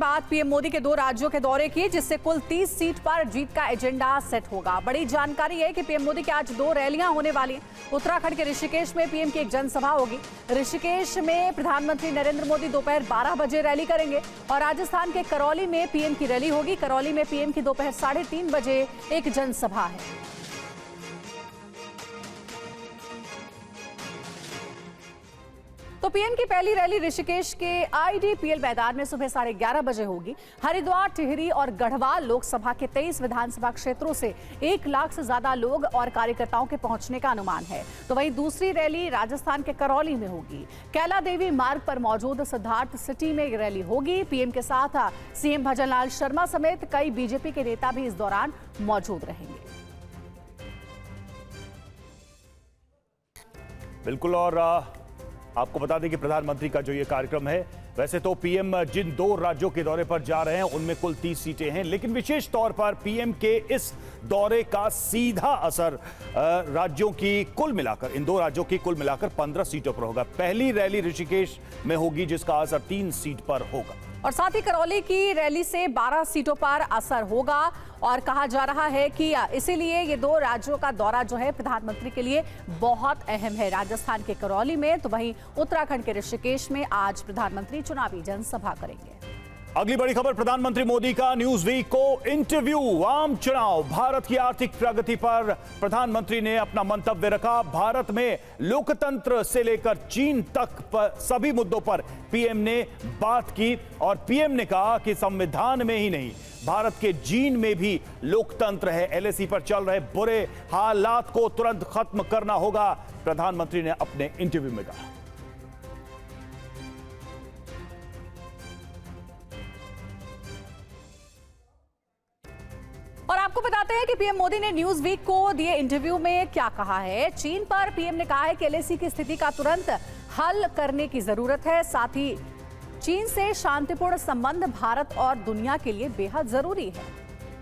बाद पीएम मोदी के 2 राज्यों के दौरे किए, जिससे कुल 30 सीट पर जीत का एजेंडा सेट होगा। बड़ी जानकारी है कि पीएम मोदी की आज 2 रैलियां होने वाली हैं। उत्तराखंड के ऋषिकेश में पीएम की एक जनसभा होगी। ऋषिकेश में प्रधानमंत्री नरेंद्र मोदी दोपहर 12 बजे रैली करेंगे और राजस्थान के करौली में पीएम की रैली होगी। करौली में पीएम की दोपहर 3:30 बजे एक जनसभा है। तो पीएम की पहली रैली ऋषिकेश के आईडीपीएल मैदान में सुबह 11:30 बजे होगी। हरिद्वार, टिहरी और गढ़वाल लोकसभा के 23 विधानसभा क्षेत्रों से 1 लाख से ज्यादा लोग और कार्यकर्ताओं के पहुंचने का अनुमान है। तो वहीं दूसरी रैली राजस्थान के करौली में होगी। कैला देवी मार्ग पर मौजूद सिद्धार्थ सिटी में रैली होगी। पीएम के साथ सीएम भजनलाल शर्मा समेत कई बीजेपी के नेता भी इस दौरान मौजूद रहेंगे। बिल्कुल। और आपको बता दें कि प्रधानमंत्री का जो ये कार्यक्रम है, वैसे तो पीएम जिन 2 राज्यों के दौरे पर जा रहे हैं उनमें कुल 30 सीटें हैं, लेकिन विशेष तौर पर पीएम के इस दौरे का सीधा असर राज्यों की कुल मिलाकर, इन 2 राज्यों की कुल मिलाकर 15 सीटों पर होगा। पहली रैली ऋषिकेश में होगी जिसका असर 3 सीट पर होगा और साथ ही करौली की रैली से 12 सीटों पर असर होगा। और कहा जा रहा है कि इसीलिए ये 2 राज्यों का दौरा जो है प्रधानमंत्री के लिए बहुत अहम है। राजस्थान के करौली में तो वहीं उत्तराखंड के ऋषिकेश में आज प्रधानमंत्री चुनावी जनसभा करेंगे। अगली बड़ी खबर, प्रधानमंत्री मोदी का न्यूज वीक को इंटरव्यू। आम चुनाव, भारत की आर्थिक प्रगति पर प्रधानमंत्री ने अपना मंतव्य रखा। भारत में लोकतंत्र से लेकर चीन तक सभी मुद्दों पर पीएम ने बात की और पीएम ने कहा कि संविधान में ही नहीं, भारत के जीन में भी लोकतंत्र है। एलएसी पर चल रहे बुरे हालात को तुरंत खत्म करना होगा, प्रधानमंत्री ने अपने इंटरव्यू में कहा। और आपको बताते हैं कि पीएम मोदी ने न्यूज वीक को दिए इंटरव्यू में क्या कहा है। चीन पर पीएम ने कहा है कि एलएसी की स्थिति का तुरंत हल करने की जरूरत है। साथ ही चीन से शांतिपूर्ण संबंध भारत और दुनिया के लिए बेहद जरूरी है।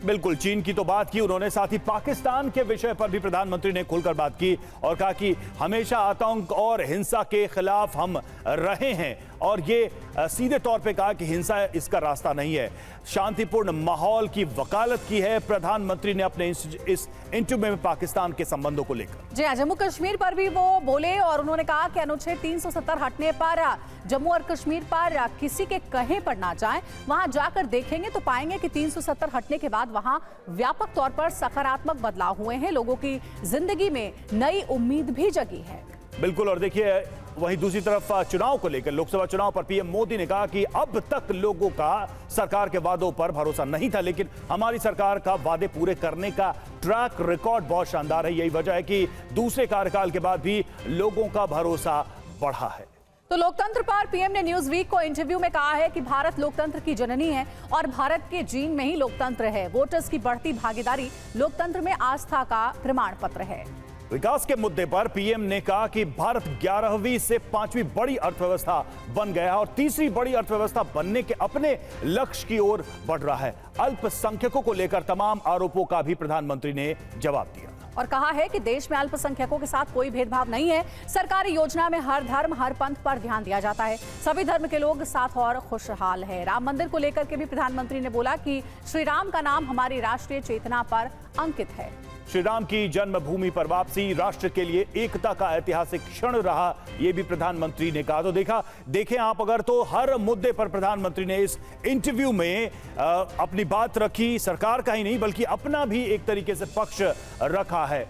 बिल्कुल, चीन की तो बात की उन्होंने, साथ ही पाकिस्तान के विषय पर भी प्रधानमंत्री ने खुलकर बात की और कहा कि हमेशा आतंक और हिंसा के खिलाफ हम रहे हैं और ये सीधे तौर पे कहा कि हिंसा इसका रास्ता नहीं है। शांतिपूर्ण माहौल की वकालत की है प्रधानमंत्री ने अपने इस इंटरव्यू में पाकिस्तान के संबंधों को लेकर। जी, जम्मू कश्मीर पर भी वो बोले और उन्होंने कहा कि अनुच्छेद 370 हटने पर जम्मू और कश्मीर पर किसी के कहे पर ना जाएं। वहां जाकर देखेंगे तो पाएंगे कि 370 हटने के बाद वहां व्यापक तौर पर सकारात्मक बदलाव हुए हैं। लोगों की जिंदगी में नई उम्मीद भी जगी है। बिल्कुल। और देखिए, वहीं दूसरी तरफ चुनाव को लेकर, लोकसभा चुनाव पर पीएम मोदी ने कहा कि अब तक लोगों का सरकार के वादों पर भरोसा नहीं था, लेकिन हमारी सरकार का वादे पूरे करने का ट्रैक रिकॉर्ड बहुत शानदार है। यही वजह है कि दूसरे कार्यकाल के बाद भी लोगों का भरोसा बढ़ा है। तो लोकतंत्र पर पीएम ने न्यूज वीक को इंटरव्यू में कहा है कि भारत लोकतंत्र की जननी है और भारत के जीन में ही लोकतंत्र है। वोटर्स की बढ़ती भागीदारी लोकतंत्र में आस्था का प्रमाण पत्र है। विकास के मुद्दे पर पीएम ने कहा कि भारत 11वीं से 5वीं बड़ी अर्थव्यवस्था बन गया है और तीसरी बड़ी अर्थव्यवस्था बनने के अपने लक्ष्य की ओर बढ़ रहा है। अल्पसंख्यकों को लेकर तमाम आरोपों का भी प्रधानमंत्री ने जवाब दिया और कहा है कि देश में अल्पसंख्यकों के साथ कोई भेदभाव नहीं है। सरकारी योजना में हर धर्म, हर पंथ पर ध्यान दिया जाता है। सभी धर्म के लोग साथ और खुशहाल है। राम मंदिर को लेकर के भी प्रधानमंत्री ने बोला कि श्री राम का नाम हमारी राष्ट्रीय चेतना पर अंकित है। श्री राम की जन्मभूमि पर वापसी राष्ट्र के लिए एकता का ऐतिहासिक क्षण रहा, यह भी प्रधानमंत्री ने कहा। तो देखें आप अगर, तो हर मुद्दे पर प्रधानमंत्री ने इस इंटरव्यू में अपनी बात रखी। सरकार का ही नहीं बल्कि अपना भी एक तरीके से पक्ष रखा है।